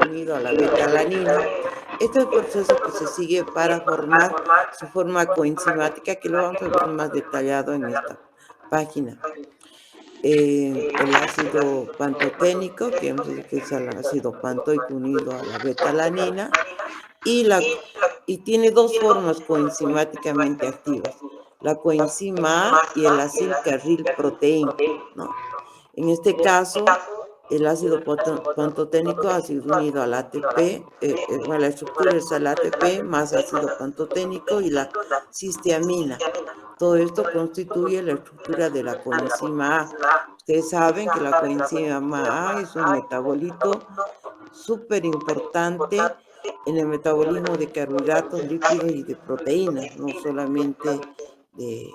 unido a la beta-alanina. Este es el proceso que se sigue para formar su forma coenzimática, que lo vamos a ver más detallado en esta página. El ácido pantoténico, que hemos dicho que es el ácido pantoico unido a la beta-alanina, y tiene dos formas coenzimáticamente activas, la coenzima A y el acilcarrilproteín, ¿no? En este caso, el ácido pantoténico ha sido unido al ATP, bueno, la estructura es el ATP más ácido pantoténico y la cisteamina. Todo esto constituye la estructura de la coenzima A. Ustedes saben que la coenzima A es un metabolito súper importante en el metabolismo de carbohidratos, lípidos y de proteínas, no solamente de,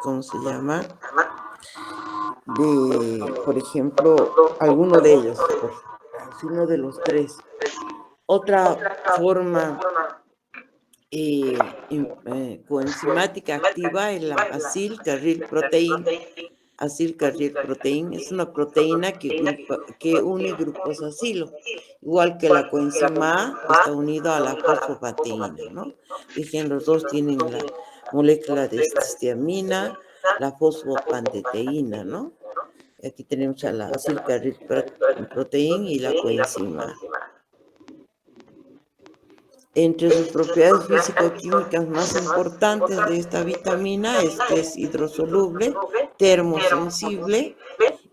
¿cómo se llama? De, por ejemplo, alguno de ellos, sino de los tres. Otra forma coenzimática activa es la acilcarrilproteína. Acilcarrilproteína es una proteína que une grupos acilo, igual que la coenzima A está unida a la fosfopateína, ¿no? Dicen, los dos tienen la molécula de cisteamina, la fosfopanteteína, ¿no? Aquí tenemos a la acilcarrilproteína y la coenzima A. Entre sus propiedades físico-químicas más importantes de esta vitamina es que es hidrosoluble, termosensible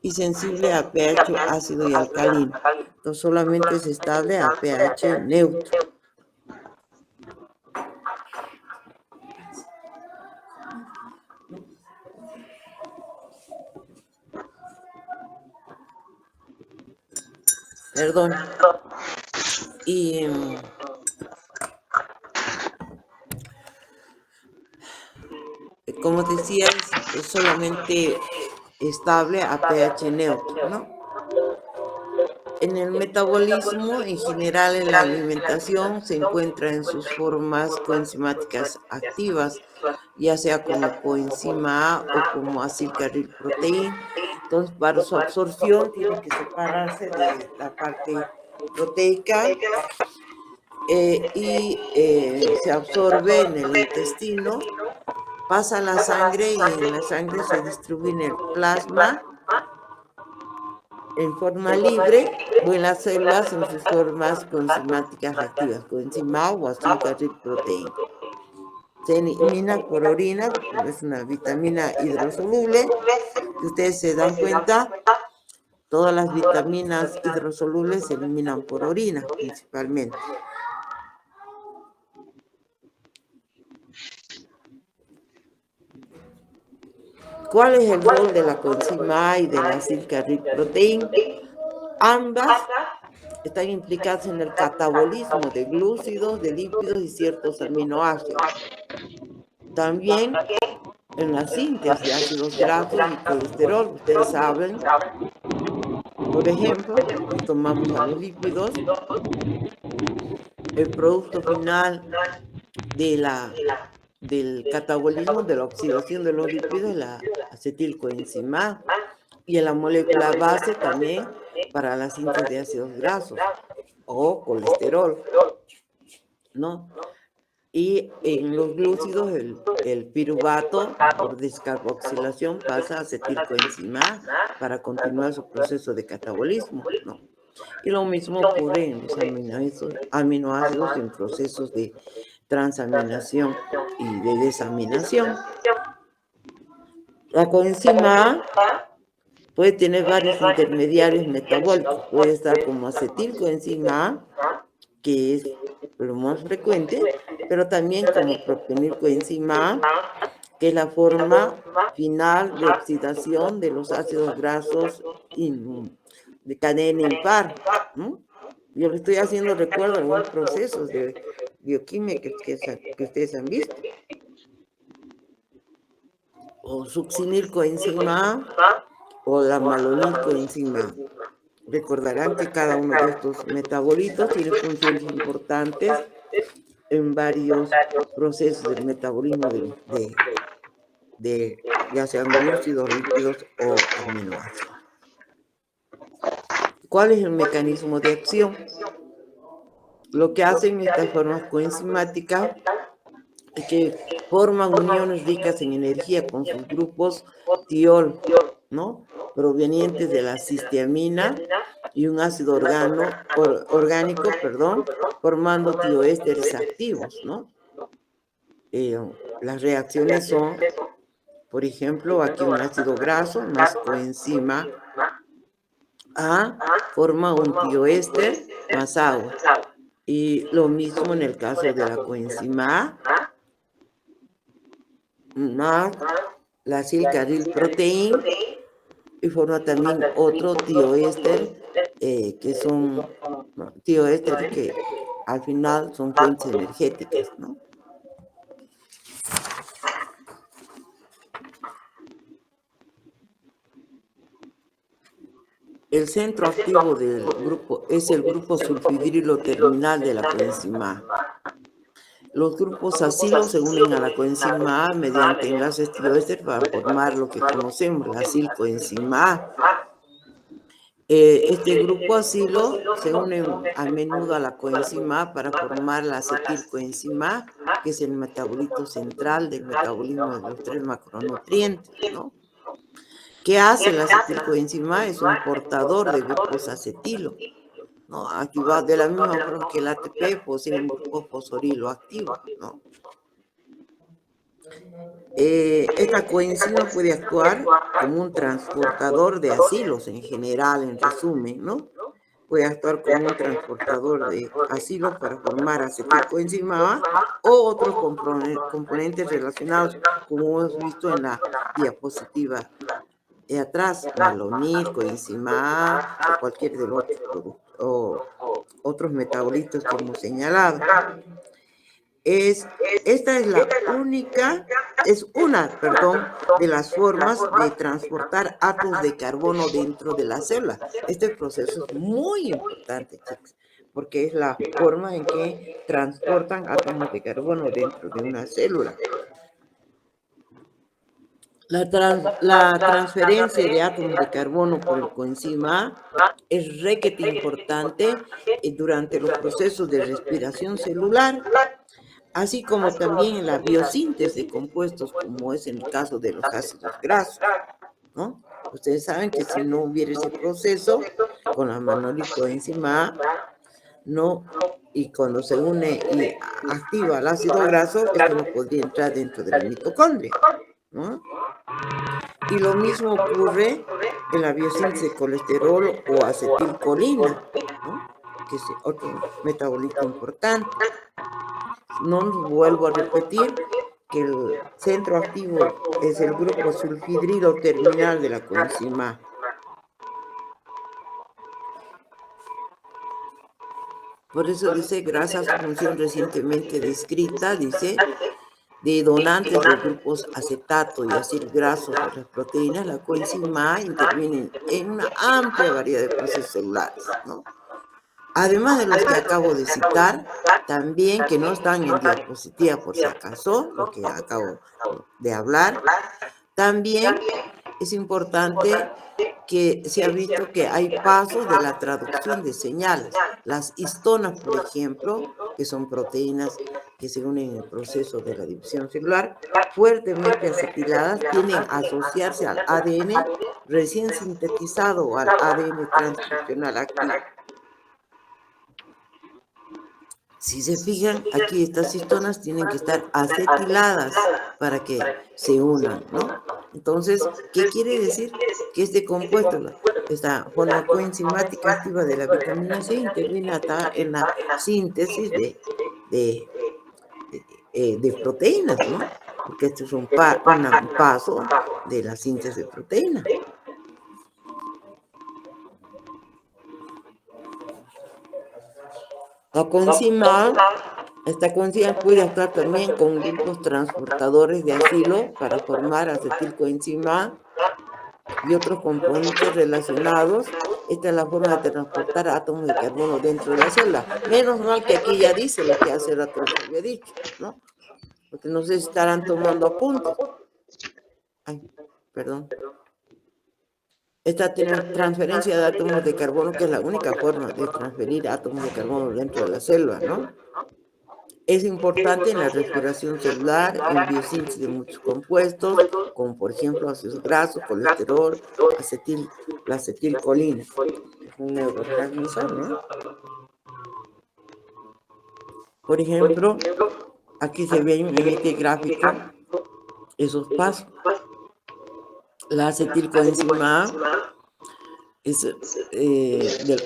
y sensible a pH ácido y alcalino. Entonces solamente es estable a pH neutro. Perdón. Y como decía, es solamente estable a pH neutro, ¿no? En el metabolismo, en general en la alimentación, se encuentra en sus formas coenzimáticas activas, ya sea como coenzima A o como acilcarrilproteína. Entonces, para su absorción tiene que separarse de la parte proteica y se absorbe en el intestino, pasa a la sangre y en la sangre se distribuye en el plasma en forma libre o en las células en sus formas coenzimáticas activas, coenzima A o acilcarrilproteína. Se elimina por orina, es una vitamina hidrosoluble. Si ustedes se dan cuenta, todas las vitaminas hidrosolubles se eliminan por orina, principalmente. ¿Cuál es el rol de la coenzima A y de la acilcarrilproteína? Ambas están implicadas en el catabolismo de glúcidos, de lípidos y ciertos aminoácidos. También en la síntesis de ácidos grasos y colesterol. Ustedes saben, por ejemplo, si tomamos a los lípidos, el producto final del catabolismo, de la oxidación de los lípidos, es la acetilcoenzima A, y en la molécula base también para la síntesis de ácidos grasos o colesterol, ¿no? Y en los glúcidos, el piruvato, por descarboxilación, pasa a acetilcoenzima A para continuar su proceso de catabolismo, ¿no? Y lo mismo ocurre en los aminoácidos en procesos de transaminación y de desaminación. La coenzima A puede tener varios intermediarios metabólicos. Puede estar como acetilcoenzima A, que es lo más frecuente, pero también como propenilcoenzima A, que es la forma final de oxidación de los ácidos grasos de cadena impar, ¿no? Yo le estoy haciendo recuerdo a algunos procesos de bioquímica que ustedes han visto. O succinilcoenzima A o la malonilcoenzima A. Recordarán que cada uno de estos metabolitos tiene funciones importantes en varios procesos del metabolismo ya sean glúcidos, lípidos o aminoácidos. ¿Cuál es el mecanismo de acción? Lo que hacen estas formas coenzimáticas es que forman uniones ricas en energía con sus grupos tiol, ¿no? Provenientes de la cisteamina y un ácido orgánico, perdón, formando tioésteres activos, ¿no? Eh, las reacciones son, por ejemplo, aquí un ácido graso más coenzima A forma un tioéster más agua. Y lo mismo en el caso de la coenzima A más la silcaril proteína y forma también otro tioéster que son tioésteres que al final son fuentes energéticas, ¿no? El centro activo del grupo es el grupo sulfidrilo terminal de la coenzima A. Los grupos acilo se unen a la coenzima A mediante enlaces tioéster para formar lo que conocemos, la acilcoenzima A. Este grupo acilo se une a menudo a la coenzima A para formar la acetilcoenzima A, que es el metabolito central del metabolismo de los 3 macronutrientes, ¿no? ¿Qué hace la acetilcoenzima A? Es un portador de grupos acetilo, ¿no? Activado de la misma forma que el ATP posee un grupo fosforilo activo, ¿no? Esta coenzima puede actuar como un transportador de asilos en general, en resumen, ¿no? Puede actuar como un transportador de asilos para formar acetilcoenzima A o otros componentes relacionados, como hemos visto en la diapositiva de atrás, malonil, coenzima A o cualquier de los otros productos o otros metabolitos que hemos señalado. Esta es la única, es una, perdón, de las formas de transportar átomos de carbono dentro de la célula. Este proceso es muy importante, chicos, porque es la forma en que transportan átomos de carbono dentro de una célula. La transferencia de átomos de carbono por el coenzima A es requete importante durante los procesos de respiración celular, así como también en la biosíntesis de compuestos, como es en el caso de los ácidos grasos, ¿no? Ustedes saben que si no hubiera ese proceso con la manolicoenzima A, no, y cuando se une y activa el ácido graso, esto no podría entrar dentro de la mitocondria, ¿no? Y lo mismo ocurre en la biosíntesis de colesterol o acetilcolina, ¿no? Que es otro metabolito importante. No vuelvo a repetir que el centro activo es el grupo sulfidrilo terminal de la coenzima A. Por eso dice, gracias a su función recientemente descrita, dice, de donantes de grupos acetato y acil grasos de las proteínas, la coenzima A interviene en una amplia variedad de procesos celulares, ¿no? Además de los que acabo de citar, también que no están en diapositiva por si acaso, lo que acabo de hablar, también es importante que se ha visto que hay pasos de la traducción de señales. Las histonas, por ejemplo, que son proteínas que se unen en el proceso de la división celular, fuertemente acetiladas, tienden a asociarse al ADN recién sintetizado o al ADN transcripcional activo. Si se fijan, aquí estas histonas tienen que estar acetiladas para que se unan, ¿no? Entonces, ¿qué quiere decir? Que este compuesto, esta forma coenzimática activa de la vitamina C interviene hasta en la síntesis de, de proteínas, ¿no? Porque esto es un paso de la síntesis de proteínas. La coenzima, esta coenzima puede actuar también con grupos transportadores de asilo para formar acetilcoenzima y otros componentes relacionados. Esta es la forma de transportar átomos de carbono dentro de la célula. Menos mal que aquí ya dice lo que hace rato les había dicho, ¿no? Porque no sé si estarán tomando apuntes. Ay, perdón. Esta transferencia de átomos de carbono, que es la única forma de transferir átomos de carbono dentro de la célula, ¿no? Es importante en la respiración celular, en biosíntesis de muchos compuestos, como por ejemplo ácidos grasos, colesterol, la acetilcolina, que es un neurotransmisor, ¿no? Por ejemplo, aquí se ven en este gráfico esos pasos. La acetilcoenzima A es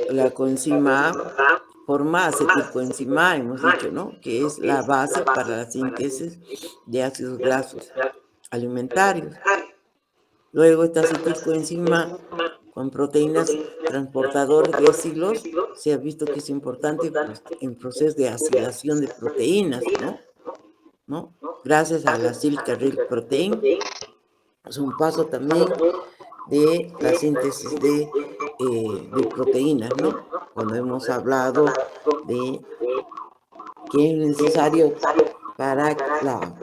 la coenzima A forma acetilcoenzima A, hemos dicho, ¿no? Que es la base para la síntesis de ácidos grasos alimentarios. Luego esta acetilcoenzima con proteínas transportadoras de asilos se ha visto que es importante en procesos de acilación de proteínas, ¿no? Gracias a la acyl carril protein. Es un paso también de la síntesis de proteínas, ¿no? Cuando hemos hablado de que es necesario para la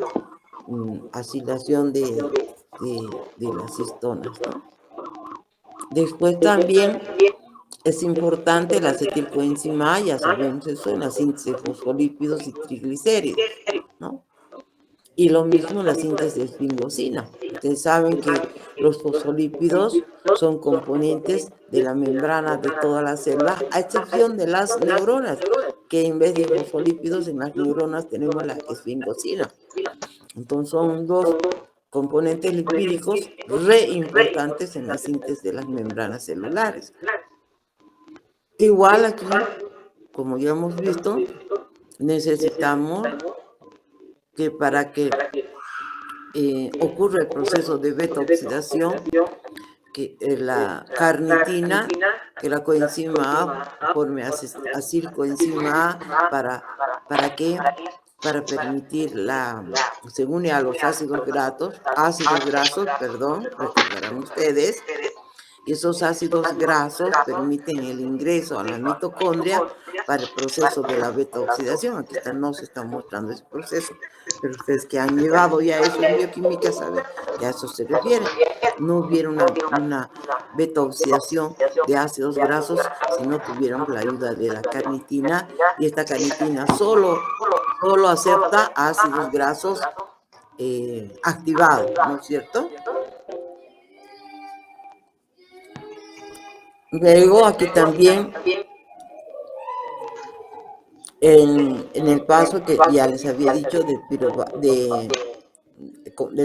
acilación de las histonas, ¿no? Después también es importante la acetilcoenzima A, ya sabemos eso, en la síntesis de fosfolípidos y triglicéridos, ¿no? Y lo mismo en la síntesis de esfingosina. Ustedes saben que los fosfolípidos son componentes de la membrana de todas las células, a excepción de las neuronas, que en vez de fosfolípidos en las neuronas tenemos la esfingosina. Entonces son dos componentes lipídicos re importantes en la síntesis de las membranas celulares. Igual aquí, como ya hemos visto, necesitamos que para que ocurra el proceso de beta-oxidación, que la carnitina, que la coenzima A forme acilcoenzima A ¿para qué? Para permitir se une a los ácidos grasos, perdón, recordarán ustedes, y esos ácidos grasos permiten el ingreso a la mitocondria para el proceso de la beta-oxidación. Aquí no se está mostrando ese proceso, pero ustedes que han llevado ya eso en bioquímica saben que a eso se refiere. No hubiera una beta-oxidación de ácidos grasos si no tuvieran la ayuda de la carnitina, y esta carnitina solo acepta ácidos grasos activados, ¿no es cierto? Luego aquí también en el paso que ya les había dicho del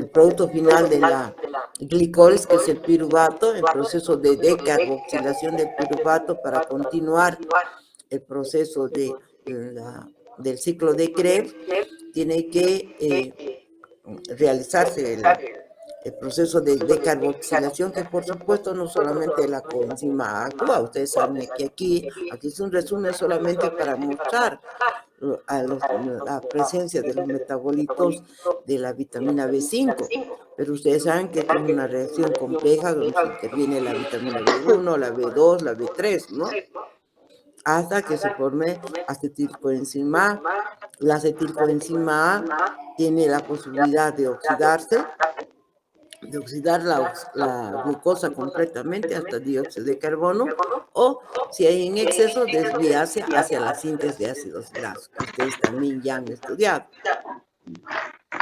producto final de la glicols, que es el piruvato, el proceso de decarboxilación del piruvato para continuar el proceso del ciclo de Krebs, tiene que realizarse el proceso de decarboxilación, que por supuesto no solamente la coenzima actúa. Ustedes saben que aquí es un resumen solamente para mostrar la presencia de los metabolitos de la vitamina B5, pero ustedes saben que esto es una reacción compleja donde se interviene la vitamina B1, la B2, la B3, ¿no? Hasta que se forme acetilcoenzima A. La acetilcoenzima A tiene la posibilidad de oxidarse, de oxidar la glucosa completamente hasta dióxido de carbono, o si hay en exceso, desviarse hacia la síntesis de ácidos grasos, que ustedes también ya han estudiado.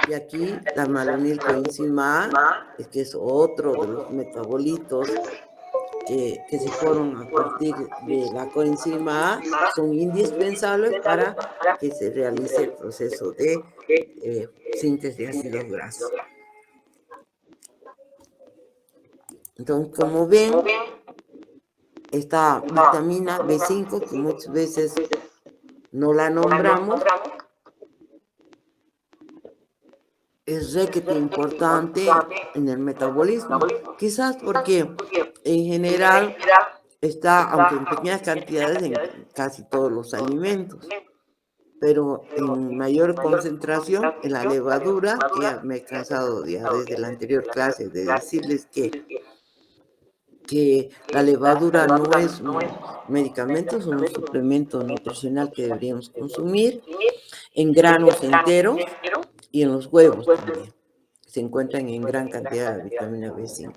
Y aquí la malonilcoenzima A, que es otro de los metabolitos que se forman a partir de la coenzima A, son indispensables para que se realice el proceso de síntesis de ácidos grasos. Entonces, como ven, esta vitamina B5, que muchas veces no la nombramos, es requete importante en el metabolismo. Quizás porque en general está, aunque en pequeñas cantidades, en casi todos los alimentos, pero en mayor concentración en la levadura, que ya me he cansado ya desde la anterior clase de decirles que la levadura no es un medicamento, es un suplemento nutricional que deberíamos consumir, en granos enteros y en los huevos también. Se encuentran en gran cantidad de vitamina B5.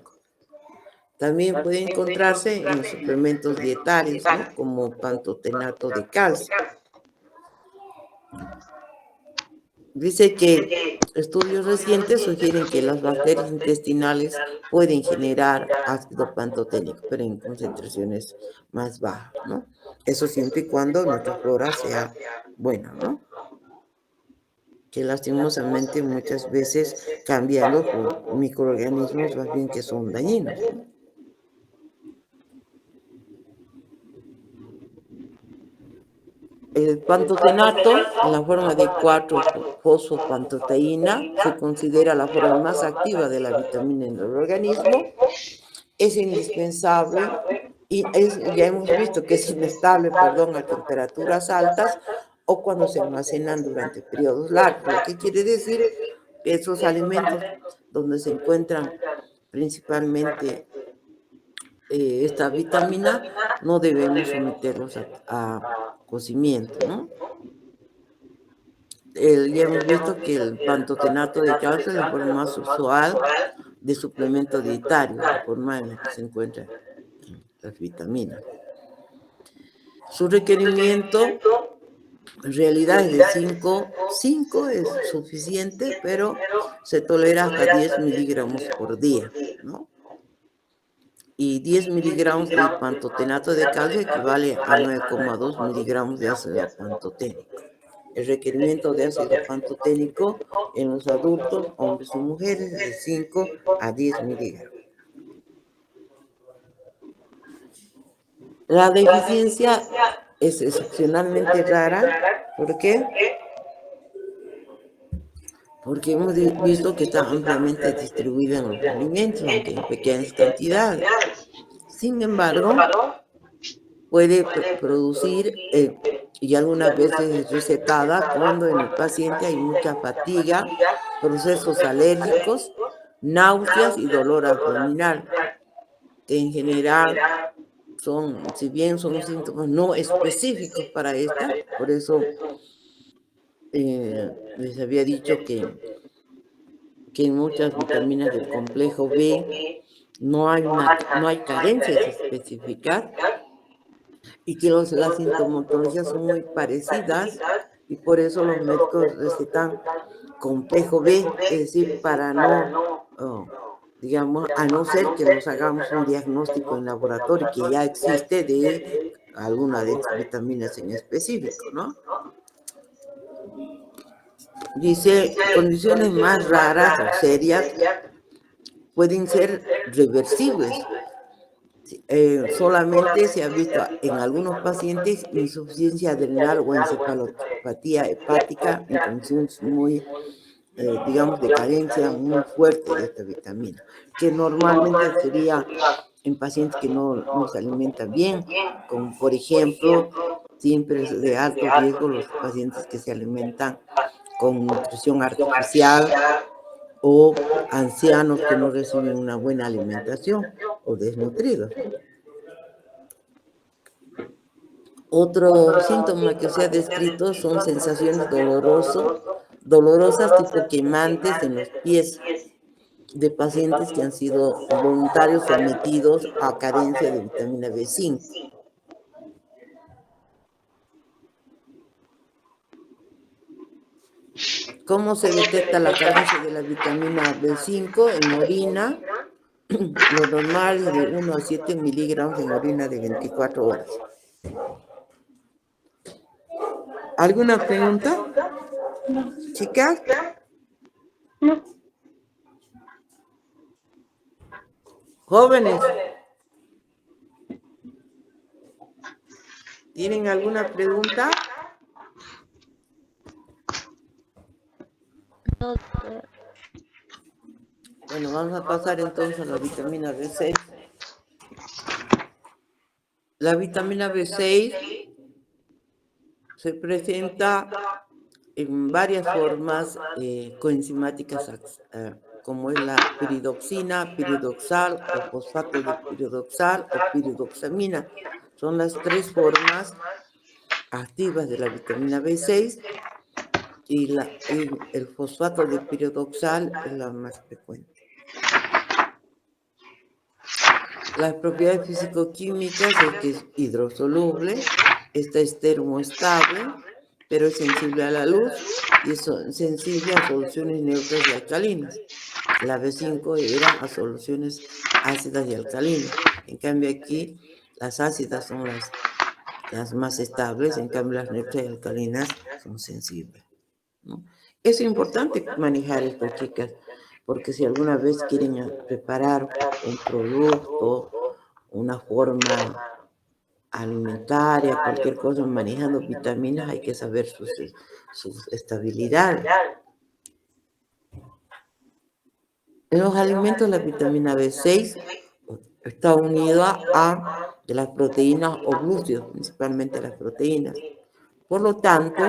También puede encontrarse en suplementos dietarios, ¿no? Como pantotenato de calcio. Dice que estudios recientes sugieren que las bacterias intestinales pueden generar ácido pantoténico, pero en concentraciones más bajas, ¿no? Eso siempre y cuando nuestra flora sea buena, ¿no? Que lastimosamente muchas veces cambiando por microorganismos más bien que son dañinos, ¿no? El pantotenato, en la forma de 4-fosfopantoteína, se considera la forma más activa de la vitamina en el organismo. Es indispensable y ya hemos visto que es inestable, perdón, a temperaturas altas o cuando se almacenan durante periodos largos, lo que quiere decir que esos alimentos donde se encuentran principalmente esta vitamina no debemos someterlos a cocimiento, ¿no? Ya hemos visto que el pantotenato de calcio es la forma más usual de suplemento dietario, la forma en la que se encuentran las vitaminas. Su requerimiento en realidad es de 5 es suficiente, pero se tolera hasta 10 miligramos por día, ¿no? Y 10 miligramos de pantotenato de calcio equivale a 9,2 miligramos de ácido pantoténico. El requerimiento de ácido pantoténico en los adultos, hombres y mujeres, es de 5 a 10 miligramos. La deficiencia es excepcionalmente rara. ¿Por qué? Porque hemos visto que está ampliamente distribuida en los alimentos, aunque en pequeñas cantidades. Sin embargo, puede producir, y algunas veces es recetada cuando en el paciente hay mucha fatiga, procesos alérgicos, náuseas y dolor abdominal, que en general son, si bien son síntomas no específicos para esta, por eso les había dicho que en muchas vitaminas del complejo B no hay carencias específicas y que las sintomatologías son muy parecidas y por eso los médicos recetan complejo B, es decir, para no, digamos, a no ser que nos hagamos un diagnóstico en laboratorio que ya existe de alguna de estas vitaminas en específico, ¿no? Dice, condiciones más raras o serias pueden ser reversibles. Solamente se ha visto en algunos pacientes insuficiencia adrenal o encefalopatía hepática en condiciones muy, digamos, de carencia muy fuerte de esta vitamina, que normalmente sería en pacientes que no se alimentan bien, como por ejemplo, siempre es de alto riesgo los pacientes que se alimentan con nutrición artificial o ancianos que no reciben una buena alimentación o desnutridos. Otro síntoma que se ha descrito son sensaciones dolorosas tipo quemantes en los pies de pacientes que han sido voluntarios sometidos a carencia de vitamina B5. ¿Cómo se detecta la carencia de la vitamina B5 en orina? Lo normal es de 1 a 7 miligramos en orina de 24 horas. ¿Alguna pregunta? No. ¿Chicas? No. Jóvenes, ¿tienen alguna pregunta? No. Bueno, vamos a pasar entonces a la vitamina B6. La vitamina B6 se presenta en varias formas coenzimáticas, como es la piridoxina, piridoxal o fosfato de piridoxal o piridoxamina. Son las 3 formas activas de la vitamina B6 y el fosfato de piridoxal es la más frecuente. Las propiedades físico-químicas es que es hidrosoluble, esta es termoestable, pero es sensible a la luz y es sensible a soluciones neutras y alcalinas. La B5 era a soluciones ácidas y alcalinas. En cambio aquí las ácidas son las más estables, en cambio las neutras y alcalinas son sensibles, ¿no? Es importante manejar esto, chicas, porque si alguna vez quieren preparar un producto, una forma alimentaria, cualquier cosa manejando vitaminas, hay que saber sus estabilidades. En los alimentos la vitamina B6 está unida a de las proteínas o glúcidos, principalmente las proteínas. Por lo tanto,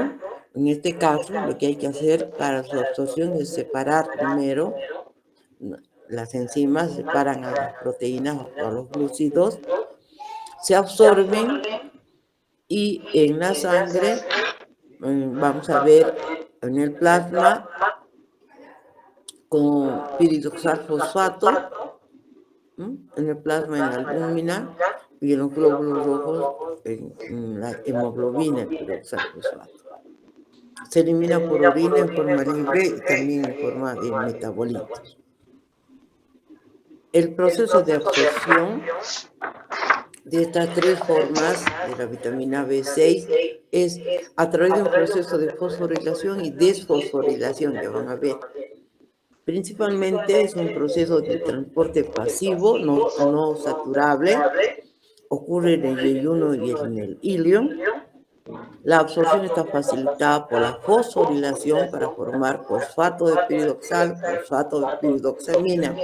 en este caso, lo que hay que hacer para su absorción es separar primero las enzimas, separan a las proteínas o a los glúcidos, se absorben y en la sangre, vamos a ver en el plasma con piridoxal-fosfato, en el plasma, en la albúmina y en los glóbulos rojos, en la hemoglobina, el piridoxal-fosfato. Se elimina por orina en forma libre y también en forma de metabolitos. El proceso de absorción de estas tres formas de la vitamina B6 es a través de un proceso de fosforilación y desfosforilación, ya van a ver. Principalmente es un proceso de transporte pasivo, no saturable, ocurre en el yeyuno y en el ilion. La absorción está facilitada por la fosforilación para formar fosfato de piridoxal, fosfato de piridoxamina.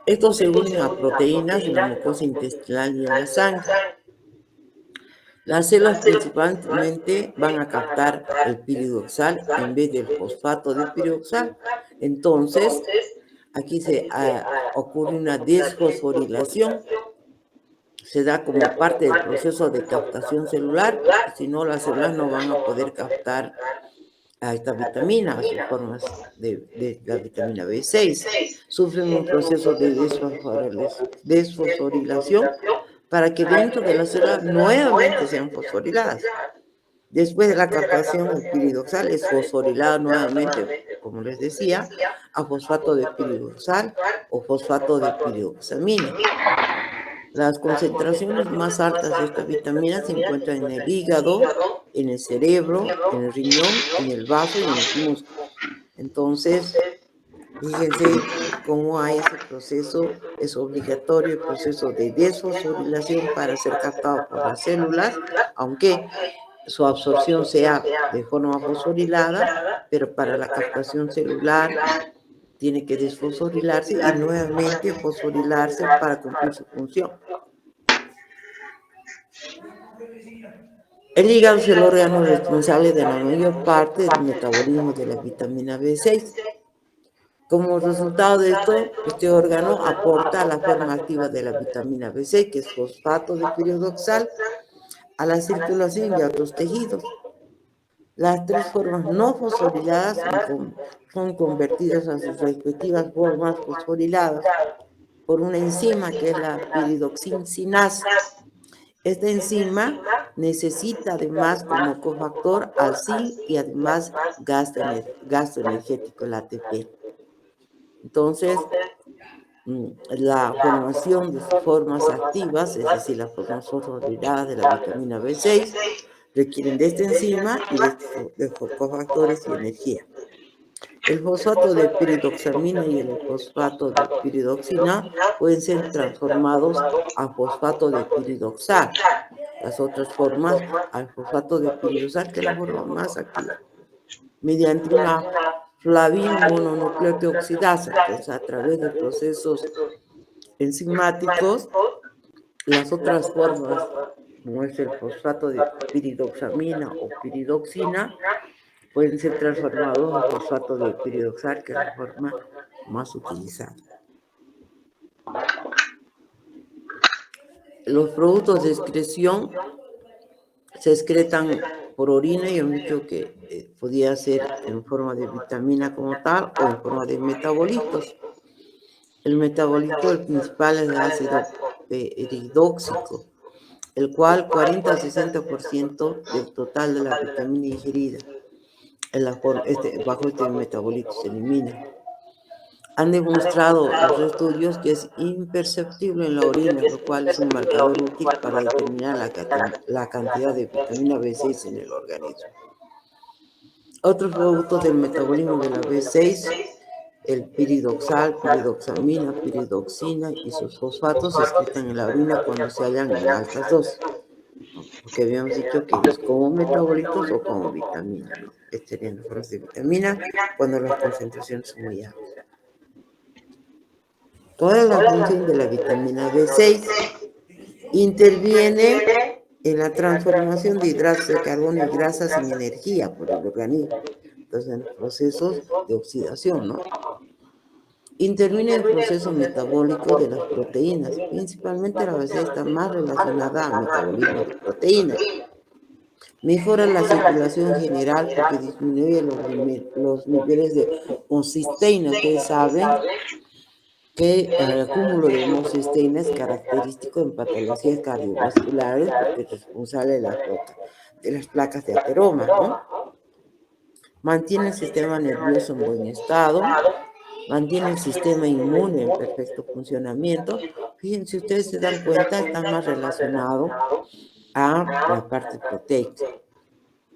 Estos se unen a proteínas en la mucosa intestinal y en la sangre. Las células principalmente van a captar el piridoxal en vez del fosfato de piridoxal. Entonces, aquí ocurre una desfosforilación. Se da como parte del proceso de captación celular, si no las células no van a poder captar a esta vitamina, a sus formas de la vitamina B6. Sufren un proceso de desfosforilación para que dentro de las células nuevamente sean fosforiladas. Después de la captación, el piridoxal es fosforilado nuevamente, como les decía, a fosfato de piridoxal o fosfato de piridoxamina. Las concentraciones más altas de esta vitamina se encuentran en el hígado, en el cerebro, en el riñón, en el vaso y en los músculos. Entonces, fíjense cómo hay ese proceso, es obligatorio el proceso de desfosforilación para ser captado por las células, aunque su absorción sea de forma fosforilada, pero para la captación celular tiene que desfosforilarse y nuevamente fosforilarse para cumplir su función. El hígado es el órgano responsable de la mayor parte del metabolismo de la vitamina B6. Como resultado de esto, este órgano aporta la forma activa de la vitamina B6, que es fosfato de piridoxal, a la circulación y a otros tejidos. Las tres formas no fosforiladas son convertidas a sus respectivas formas fosforiladas por una enzima que es la piridoxinasa. Esta enzima necesita además como cofactor al zinc y además gasto energético, el ATP. Entonces, la formación de sus formas activas, es decir, las formas fosforiladas de la vitamina B6, requieren de esta enzima y de cofactores y energía. El fosfato de piridoxamina y el fosfato de piridoxina pueden ser transformados a fosfato de piridoxal. Las otras formas al fosfato de piridoxal, que es la forma más activa, mediante una flavin mononucleotido oxidasa. Entonces, a través de procesos enzimáticos, las otras formas, como es el fosfato de piridoxamina o piridoxina, pueden ser transformados a fosfato de piridoxal, que es la forma más utilizada. Los productos de excreción se excretan por orina y hemos dicho que podía ser en forma de vitamina como tal o en forma de metabolitos. El metabolito del principal es el ácido peridóxico, el cual 40 al 60% del total de la vitamina ingerida bajo este metabolito se elimina. Han demostrado los estudios que es imperceptible en la orina, lo cual es un marcador útil para determinar la cantidad de vitamina B6 en el organismo. Otros productos del metabolismo de la B6, el piridoxal, piridoxamina, piridoxina y sus fosfatos se excretan en la orina cuando se hallan en altas dosis, ¿no? Porque habíamos dicho que es como metabolitos o como vitamina, ¿no? Serían las formas de vitamina cuando las concentraciones son muy altas. Toda la función de la vitamina B6 interviene en la transformación de hidratos de carbono y grasas en energía por el organismo. Entonces, en los procesos de oxidación, ¿no? Interviene en el proceso metabólico de las proteínas. Principalmente la B6 está más relacionada al metabolismo de proteínas. Mejora la circulación general porque disminuye los niveles de homocisteína. Ustedes saben que el acúmulo de homocisteína es característico en patologías cardiovasculares porque es responsable de las placas de ateroma, ¿no? Mantiene el sistema nervioso en buen estado, mantiene el sistema inmune en perfecto funcionamiento. Fíjense, si ustedes se dan cuenta, está más relacionado a la parte proteica.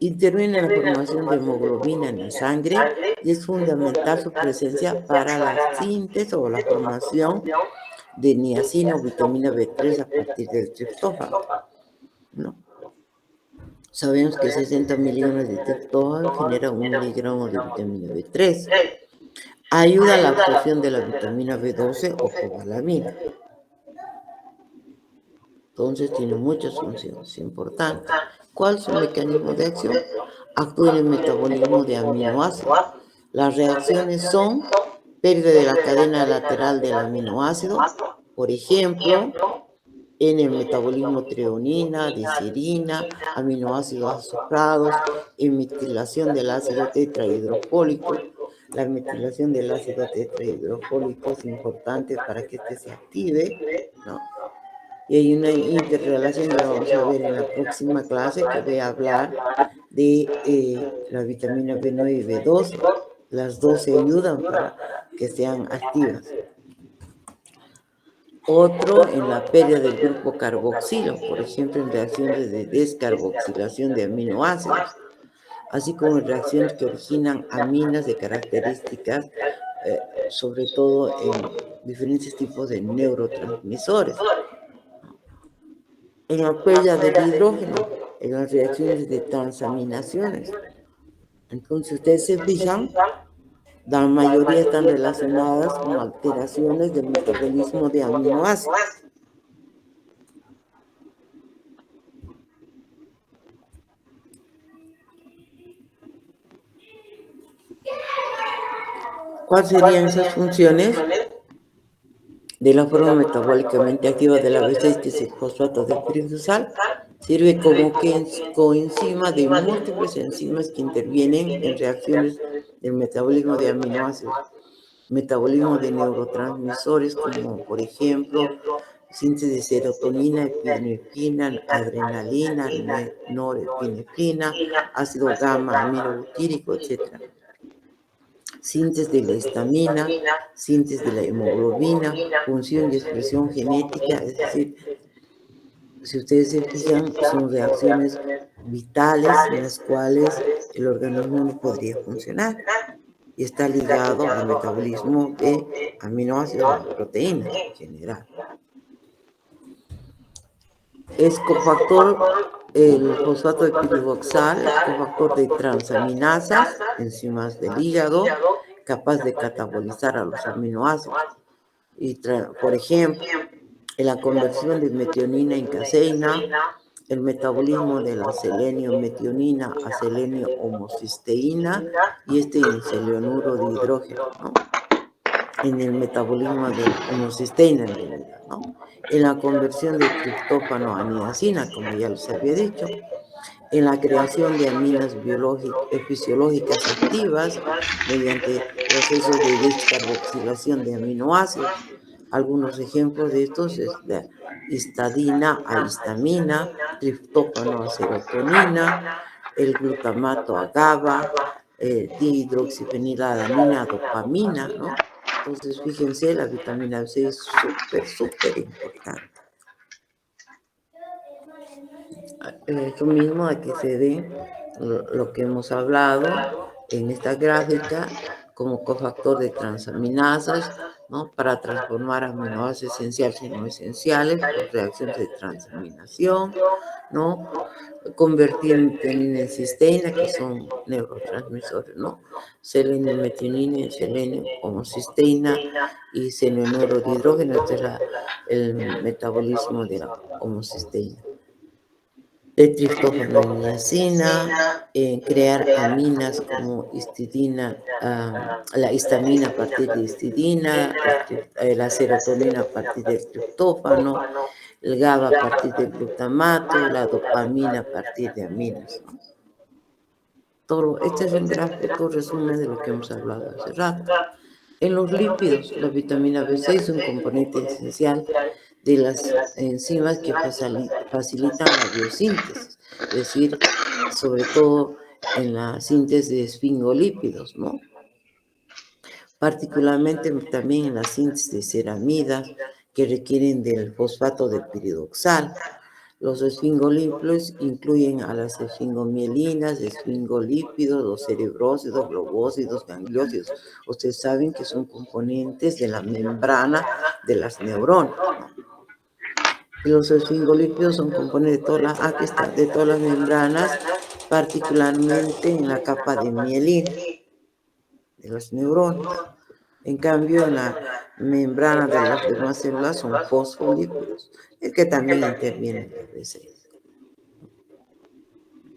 Interviene en la formación de hemoglobina en la sangre y es fundamental su presencia para la síntesis o la formación de niacina o vitamina B3 a partir del triptófano, ¿no? Sabemos que 60 miligramos de triptófano genera 1 miligramo de vitamina B3. Ayuda a la absorción de la vitamina B12 o cobalamina. Entonces tiene muchas funciones importantes. ¿Cuál es su mecanismo de acción? Actúa en el metabolismo de aminoácidos. Las reacciones son pérdida de la cadena lateral del aminoácido, por ejemplo, en el metabolismo treonina, diserina, aminoácidos asociados, en metilación del ácido tetrahidrofólico. La metilación del ácido tetrahidrofólico es importante para que este se active, ¿no? Y hay una interrelación, ya vamos a ver en la próxima clase, que voy a hablar de la vitamina B9 y B12. Las dos se ayudan para que sean activas. Otro en la pérdida del grupo carboxilo, por ejemplo, en reacciones de descarboxilación de aminoácidos, así como en reacciones que originan aminas de características, sobre todo en diferentes tipos de neurotransmisores. En la pérdida del hidrógeno, en las reacciones de transaminaciones. Entonces, ustedes se fijan, la mayoría están relacionadas con alteraciones del metabolismo de aminoácidos. ¿Cuáles serían esas funciones? De la forma metabólicamente activa de la B6, que es el fosfato del piridosal, sirve como coenzima de múltiples enzimas que intervienen en reacciones del metabolismo de aminoácidos, metabolismo de neurotransmisores como por ejemplo síntesis de serotonina, epinefrina, adrenalina, norepinefrina, ácido gamma aminobutírico, etc. Síntesis de la histamina, síntesis de la hemoglobina, función y expresión genética, es decir, si ustedes se fijan, son reacciones vitales en las cuales el organismo no podría funcionar y está ligado al metabolismo de aminoácidos y proteínas en general. Es cofactor, el fosfato de piridoxal es cofactor de transaminasas, enzimas del hígado, capaz de catabolizar a los aminoácidos. Y por ejemplo, en la conversión de metionina en caseína, el metabolismo de la selenio-metionina a selenio-homocisteína y en seleonuro de hidrógeno, ¿no? En el metabolismo de homocisteína en realidad, ¿no? En la conversión de triptófano a niacina, como ya les había dicho, en la creación de aminas fisiológicas activas mediante procesos de descarboxilación de aminoácidos, Algunos ejemplos de estos es la histidina a histamina, triptófano a serotonina, el glutamato a GABA, dihidroxipeniladanina a dopamina, ¿no? Entonces, fíjense, la vitamina C es súper importante. Eso mismo a que se ve lo que hemos hablado en esta gráfica como cofactor de transaminasas, ¿no? Para transformar aminoácidos esenciales en no esenciales por reacciones de transaminación, ¿no? Convertir metionina en cisteína, que son neurotransmisores, ¿no? Selenio, metionina en selenio, homocisteína y cianuro de hidrógeno. Este es el metabolismo de la homocisteína. De triptófano en niacina, crear aminas como histidina, la histamina a partir de histidina, la serotonina a partir del triptófano, el GABA a partir del glutamato, la dopamina a partir de aminas, ¿no? Todo, este es un gráfico resumen de lo que hemos hablado hace rato. En los lípidos, la vitamina B6 es un componente esencial de las enzimas que facilitan la biosíntesis, es decir, sobre todo en la síntesis de esfingolípidos, ¿no? Particularmente también en la síntesis de ceramidas que requieren del fosfato de piridoxal. Los esfingolípidos incluyen a las esfingomielinas, esfingolípidos, los cerebrósidos, globósidos, gangliósidos. Ustedes saben que son componentes de la membrana de las neuronas, ¿no? Y los esfingolípidos son componentes de todas las membranas, particularmente en la capa de mielina de las neuronas. En cambio, en la membrana de las demás células son fosfolípidos, el que también interviene en la B6.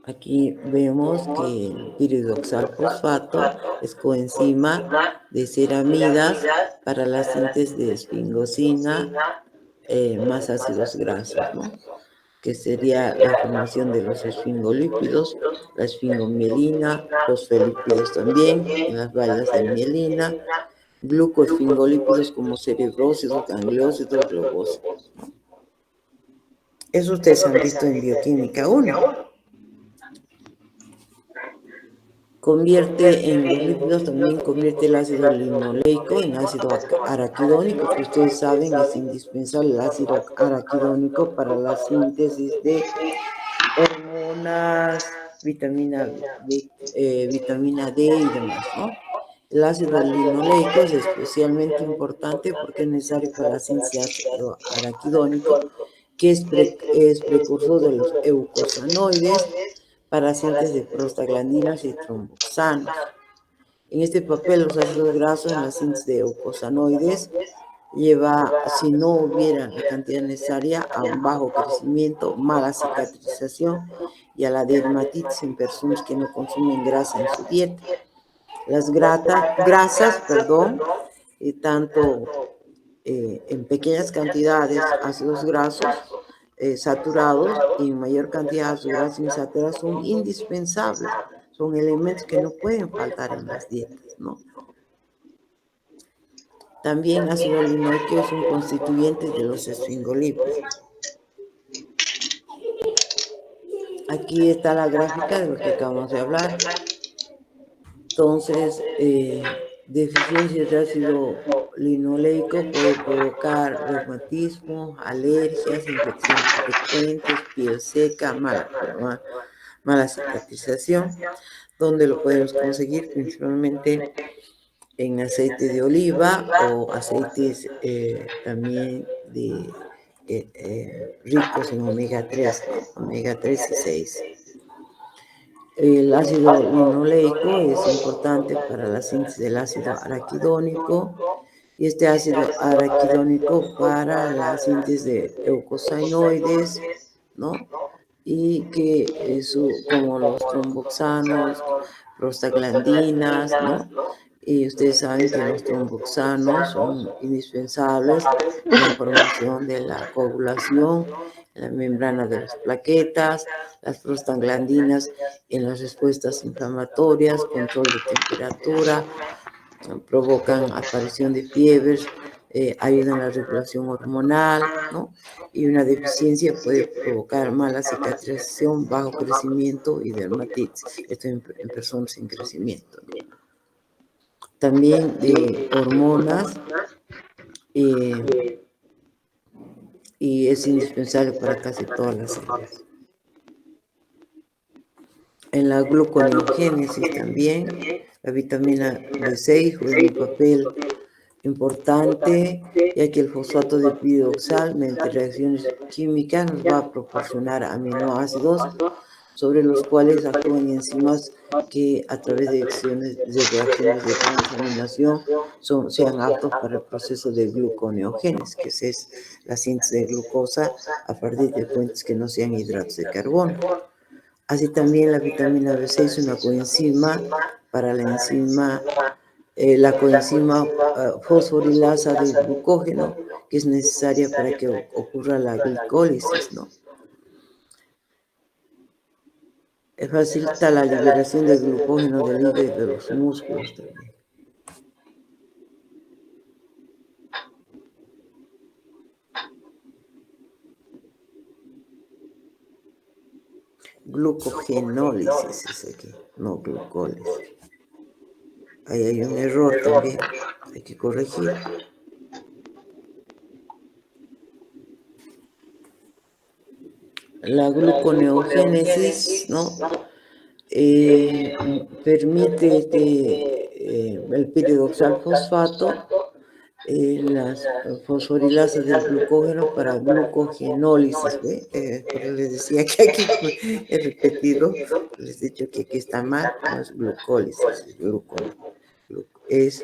Aquí vemos que el piridoxal fosfato es coenzima de ceramidas para la síntesis de esfingosina más ácidos grasos, ¿no? Que sería la formación de los esfingolípidos, la esfingomielina, fosfolípidos también en las vallas de mielina, glucoesfingolípidos como cerebrósidos, gangliósidos, globósidos, ¿no? Eso ustedes han visto en Bioquímica 1. Convierte en los lípidos, también convierte el ácido linoleico en ácido araquidónico, que ustedes saben es indispensable el ácido araquidónico para la síntesis de hormonas, vitamina D y demás, ¿no? El ácido linoleico es especialmente importante porque es necesario para la síntesis de ácido araquidónico, que es precursor de los eucosanoides para síntesis de prostaglandinas y tromboxanos. En este papel, los ácidos grasos en la síntesis de eucosanoides lleva, si no hubiera la cantidad necesaria, a un bajo crecimiento, mala cicatrización y a la dermatitis en personas que no consumen grasa en su dieta. Las grasas, tanto en pequeñas cantidades, ácidos grasos saturados y en mayor cantidad ácidos grasos insaturados son indispensables, son elementos que no pueden faltar en las dietas, ¿no? También ácido linoleico es un constituyente de los esfingolípidos. Aquí está la gráfica de lo que acabamos de hablar. Entonces, deficiencia de ácido linoleico puede provocar reumatismo, alergias, infecciones frecuentes, piel seca, mala cicatrización, donde lo podemos conseguir principalmente en aceite de oliva o aceites también ricos en omega 3, ¿no? Omega 3 y 6. El ácido linoleico es importante para la síntesis del ácido araquidónico y este ácido araquidónico para la síntesis de eucosanoides, ¿no? Y que como los tromboxanos, prostaglandinas, ¿no? Y ustedes saben que los tromboxanos son indispensables en la formación de la coagulación, en la membrana de las plaquetas, las prostaglandinas en las respuestas inflamatorias, control de temperatura, provocan aparición de fiebres, ayuda en la regulación hormonal, ¿no? Y una deficiencia puede provocar mala cicatrización, bajo crecimiento y dermatitis. Esto en personas sin crecimiento, ¿no? También de hormonas, y es indispensable para casi todas las células. En la gluconeogénesis también, la vitamina B6 juega un papel importante, ya que el fosfato de piroxal, mediante reacciones químicas, nos va a proporcionar aminoácidos sobre los cuales actúan enzimas que a través de reacciones de transaminación sean aptos para el proceso de gluconeogénesis, que es la síntesis de glucosa a partir de fuentes que no sean hidratos de carbono. Así también la vitamina B6 es una coenzima para la coenzima fosforilasa del glucógeno, que es necesaria para que ocurra la glicólisis, ¿no? Facilita la liberación de glucógeno del hígado y de los músculos también. Glucogenólisis es aquí, no glucólisis. Ahí hay un error también, hay que corregir. La gluconeogénesis, ¿no? Permite el piridoxal fosfato, las fosforilasas del glucógeno para glucogenólisis, ¿ve? Pero les decía que aquí he repetido, les he dicho que aquí está mal, no es glucólisis, es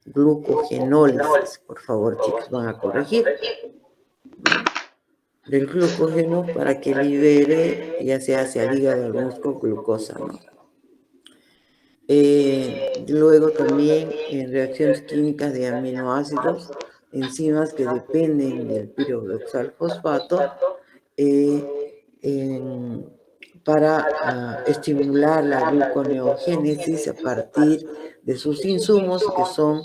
glucogenólisis. Por favor, chicos, van a corregir, ¿no? Del glucógeno para que libere, ya sea hacia el hígado, al músculo, glucosa, ¿no? Luego también en reacciones químicas de aminoácidos, enzimas que dependen del piroxal fosfato, para estimular la gluconeogénesis a partir de sus insumos, que son,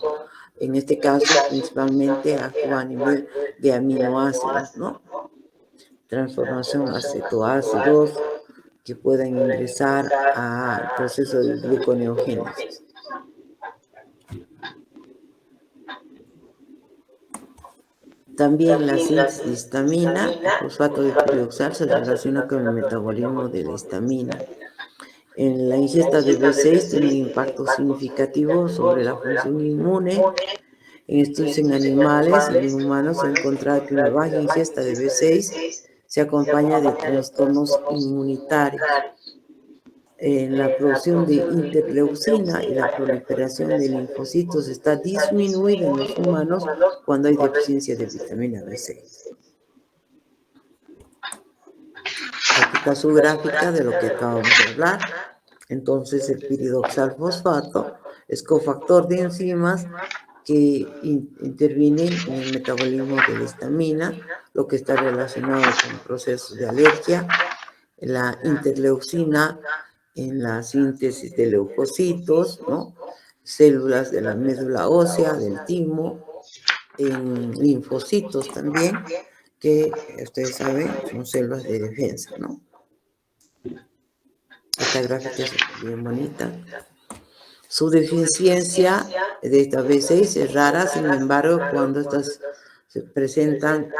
en este caso, principalmente actúa a nivel de aminoácidos, ¿no? Transformación a cetoácidos que puedan ingresar al proceso de gluconeogénesis. También la síntesis de histamina, el fosfato de piroxal, se relaciona con el metabolismo de la histamina. En la ingesta de B6 tiene un impacto significativo sobre la función inmune. En estudios en animales y en humanos se ha encontrado que una baja ingesta de B6 se acompaña de trastornos inmunitarios. La producción de interleucina y la proliferación de linfocitos está disminuida en los humanos cuando hay deficiencia de vitamina B6. Aquí está su gráfica de lo que acabamos de hablar. Entonces, el piridoxal fosfato es cofactor de enzimas que intervienen en el metabolismo de la histamina, lo que está relacionado con procesos de alergia, la interleucina en la síntesis de leucocitos, ¿no? Células de la médula ósea, del timo, en linfocitos también, que ustedes saben son células de defensa, ¿no? Esta gráfica es bien bonita. Su deficiencia de esta B6 es rara, sin embargo, cuando estas se presentan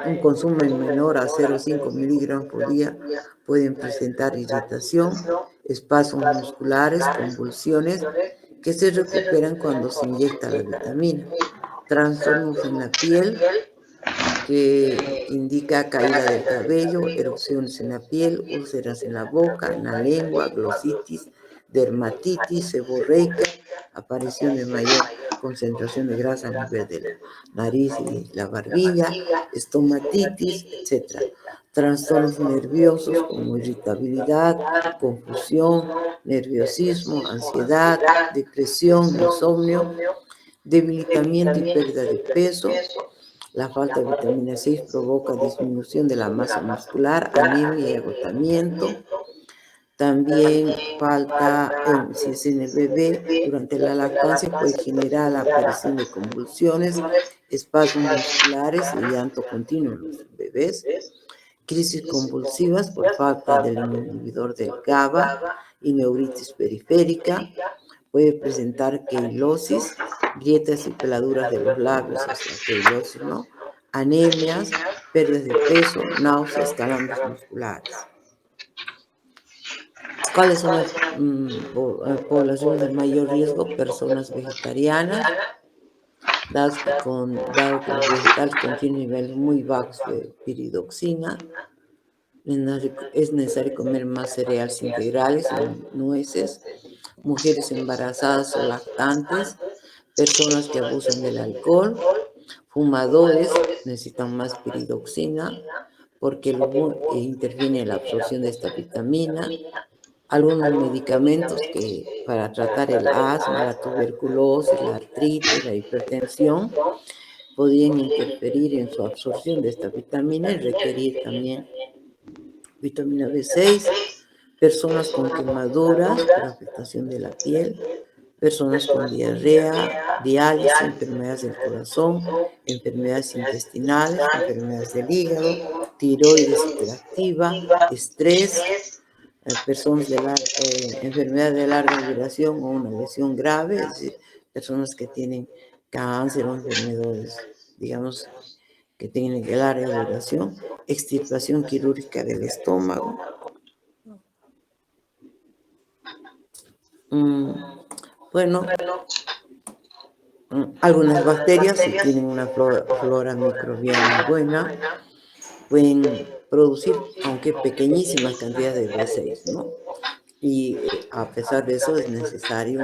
un consumo menor a 0,5 miligramos por día, pueden presentar irritación, espasmos musculares, convulsiones, que se recuperan cuando se inyecta la vitamina. Trastornos en la piel, que indica caída del cabello, erupciones en la piel, úlceras en la boca, en la lengua, glositis, dermatitis seborreica, aparición de mayor concentración de grasa a nivel de la nariz y la barbilla, estomatitis, etc. Trastornos nerviosos como irritabilidad, confusión, nerviosismo, ansiedad, depresión, insomnio, debilitamiento y pérdida de peso. La falta de vitamina 6 provoca disminución de la masa muscular, anemia y agotamiento. También falta, si es en el bebé, durante la lactancia puede generar la aparición de convulsiones, espasmos musculares y llanto continuo en los bebés, crisis convulsivas por falta del inhibidor del GABA y neuritis periférica, puede presentar queilosis, grietas y peladuras de los labios, es la queilosis, ¿no? Anemias, pérdidas de peso, náuseas, calambres musculares. ¿Cuáles son las poblaciones de mayor riesgo? Personas vegetarianas, dado que los vegetales contienen niveles muy bajos de piridoxina, es necesario comer más cereales integrales y nueces, mujeres embarazadas o lactantes, personas que abusan del alcohol, fumadores necesitan más piridoxina porque el humo interviene en la absorción de esta vitamina, algunos medicamentos que para tratar el asma, la tuberculosis, la artritis, la hipertensión, podrían interferir en su absorción de esta vitamina y requerir también vitamina B6, personas con quemaduras por afectación de la piel, personas con diarrea, diálisis, enfermedades del corazón, enfermedades intestinales, enfermedades del hígado, tiroides hiperactiva, estrés, personas de enfermedad de larga duración o una lesión grave, es decir, personas que tienen cáncer o enfermedades, digamos, que tienen larga duración, extirpación quirúrgica del estómago. Bueno, algunas bacterias, si tienen una flora microbiana buena, pueden producir, aunque pequeñísimas cantidades de B6, ¿no? Y a pesar de eso es necesario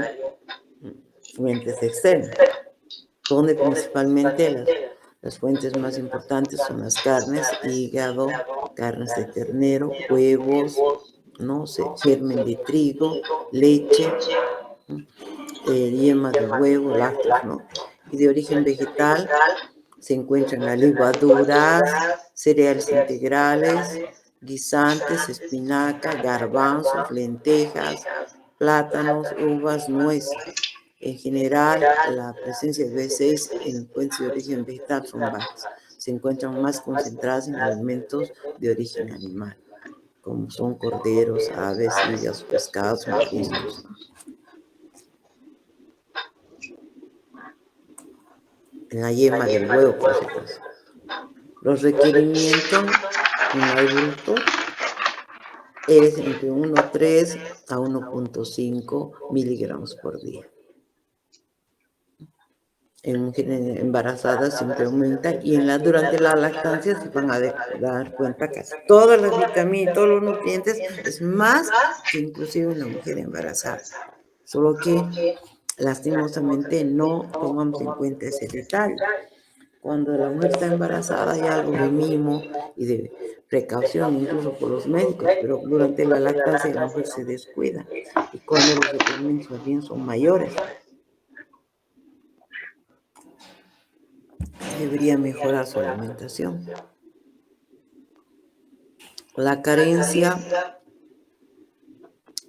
fuentes externas, donde principalmente las fuentes más importantes son las carnes, hígado, carnes de ternero, huevos, no sé, germen de trigo, leche, yema de huevo, lácteos, ¿no? Y de origen vegetal se encuentran las levaduras, cereales integrales, guisantes, espinaca, garbanzos, lentejas, plátanos, uvas, nueces. En general, la presencia de B6 en fuentes de origen vegetal son bajas. Se encuentran más concentradas en alimentos de origen animal, como son corderos, aves, hígados, pescados, mariscos, ¿no? En la yema del huevo, por si acaso. Los requerimientos en adultos es entre 1,3 a 1,5 miligramos por día. En mujeres embarazadas siempre aumenta y durante la lactancia se van a dar cuenta que todas las vitaminas, todos los nutrientes es más que inclusive en la mujer embarazada. Solo que lastimosamente no tomamos en cuenta ese detalle. Cuando la mujer está embarazada hay algo de mimo y de precaución, incluso por los médicos, pero durante la lactancia la mujer se descuida y cuando los requerimientos más bien son mayores. Debería mejorar su alimentación. La carencia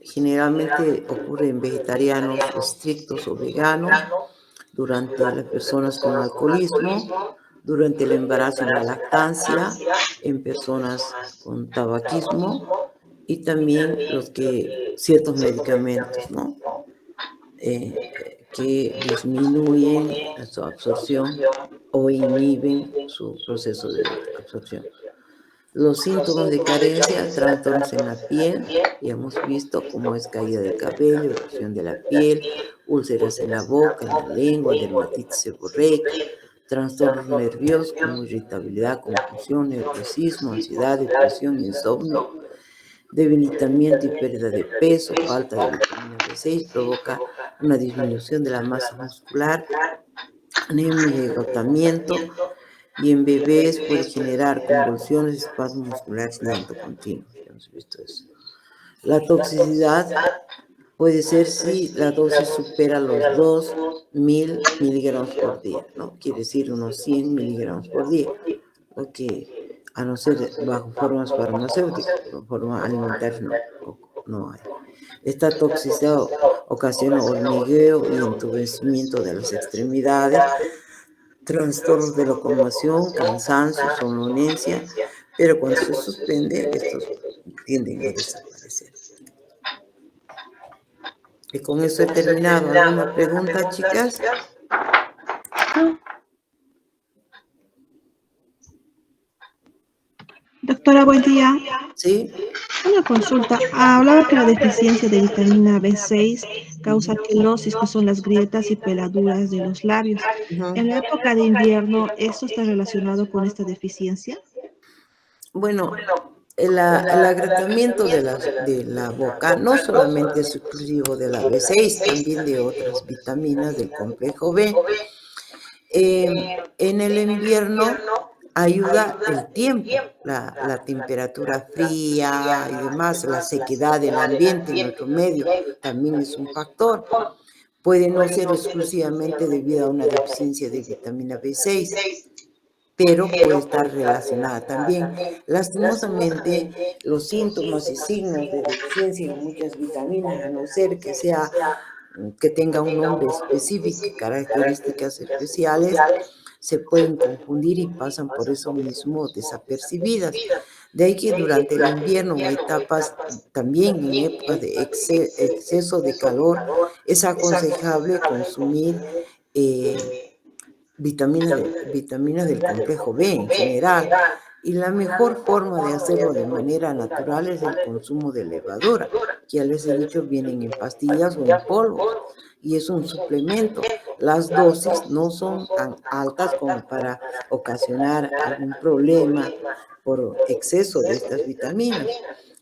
generalmente ocurre en vegetarianos estrictos o veganos, durante las personas con alcoholismo, durante el embarazo y la lactancia, en personas con tabaquismo y también ciertos medicamentos, ¿no? Que disminuyen su absorción o inhiben su proceso de absorción. Los síntomas de carencia, trastornos en la piel, ya hemos visto como es caída de cabello, erupción de la piel, úlceras en la boca, en la lengua, dermatitis seborreica, trastornos nerviosos como irritabilidad, confusión, nerviosismo, ansiedad, depresión, insomnio, debilitamiento y pérdida de peso, falta de vitamina B6, provoca una disminución de la masa muscular, anemia y agotamiento, y en bebés puede generar convulsiones, espasmos musculares y llanto continuo. Ya hemos visto eso. La toxicidad puede ser si la dosis supera los 2.000 miligramos por día, ¿no? Quiere decir unos 100 miligramos por día, lo que a no ser bajo formas farmacéuticas, bajo forma alimentaria no. no hay. Esta toxicidad ocasiona hormigueo y entumecimiento de las extremidades, trastornos de locomoción, cansancio, somnolencia, pero cuando se suspende, estos tienden a desaparecer. Y con eso he terminado. ¿Alguna pregunta, chicas? Doctora, buen día. Sí. Una consulta. Hablaba que la deficiencia de vitamina B6 causa quelosis, que son las grietas y peladuras de los labios. Ujú. En la época de invierno, ¿esto está relacionado con esta deficiencia? Bueno, el agrietamiento de la boca no solamente es exclusivo de la B6, también de otras vitaminas del complejo B. En el invierno ayuda el tiempo, la temperatura fría y demás, la sequedad del ambiente en nuestro medio también es un factor. Puede no ser exclusivamente debido a una deficiencia de vitamina B6, pero puede estar relacionada también. Lastimosamente, los síntomas y signos de deficiencia en muchas vitaminas, a no ser que tenga un nombre específico, características especiales, se pueden confundir y pasan por eso mismo desapercibidas. De ahí que durante el invierno o etapas, también en épocas de exceso de calor, es aconsejable consumir vitaminas del complejo B en general. Y la mejor forma de hacerlo de manera natural es el consumo de levadura, que ya les he dicho vienen en pastillas o en polvos, y es un suplemento. Las dosis no son tan altas como para ocasionar algún problema por exceso de estas vitaminas.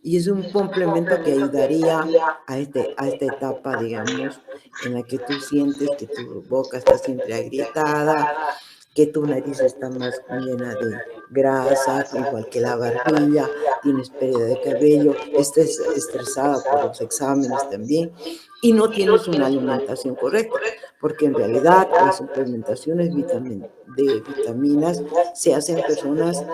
Y es un complemento que ayudaría a esta etapa, digamos, en la que tú sientes que tu boca está siempre agrietada, que tu nariz está más llena de grasa, igual que la barbilla, tienes pérdida de cabello, estás estresada por los exámenes también y no tienes una alimentación correcta, porque en realidad las suplementaciones de vitaminas se hacen en personas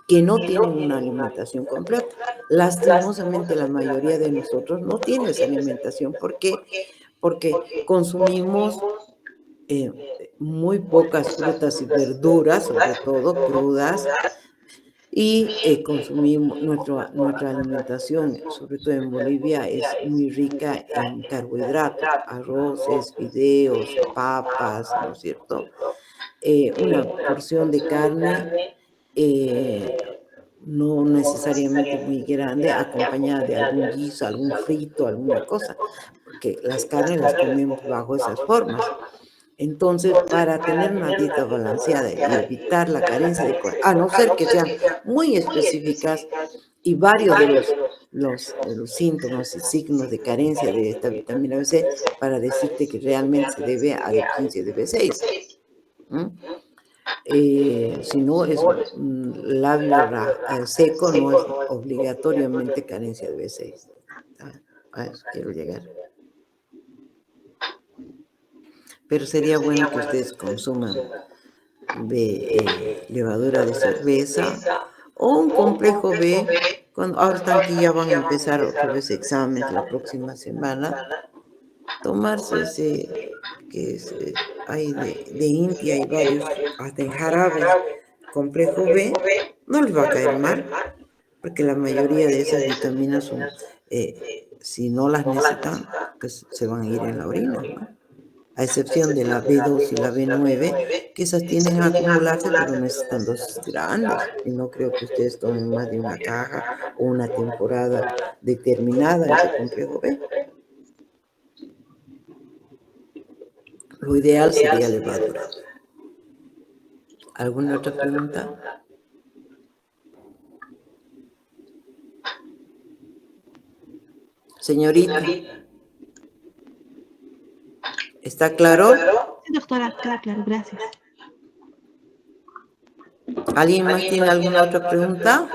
que no tienen una alimentación completa. Lastimosamente la mayoría de nosotros no tiene esa alimentación. ¿Por qué? Porque consumimos eh, muy pocas frutas y verduras, sobre todo crudas, y consumimos nuestra alimentación, sobre todo en Bolivia, es muy rica en carbohidratos, arroces, fideos, papas, ¿no es cierto? Una porción de carne, eh, no necesariamente muy grande, acompañada de algún guiso, algún frito, alguna cosa, porque las carnes las comemos bajo esas formas. Entonces, para tener una dieta balanceada y evitar la carencia a no ser que sean muy específicas y varios de los síntomas y signos de carencia de esta vitamina B6 para decirte que realmente se debe a deficiencia de B6. Si no es labio seco, no es obligatoriamente carencia de B6. A eso quiero llegar. Pero sería bueno que ustedes consuman levadura de cerveza o un complejo B. Ahora están que ya van a empezar otra vez exámenes la próxima semana, tomarse ese que es, hay de India, hay varios, hasta en jarabe, complejo B, no les va a caer mal, porque la mayoría de esas vitaminas son, si no las necesitan, pues se van a ir en la orina, ¿no? A excepción de la B2 y la B9, que esas tienden a acumularse, pero necesitan dosis grandes. Y no creo que ustedes tomen más de una caja o una temporada determinada de ese complejo B. Lo ideal sería levadura. ¿Alguna otra pregunta? Señorita, ¿está claro? Sí, doctora, queda claro, gracias. ¿Alguien más tiene alguna otra pregunta?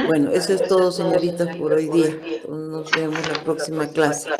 Bueno, eso es todo, señoritas, por hoy día. Nos vemos la próxima clase.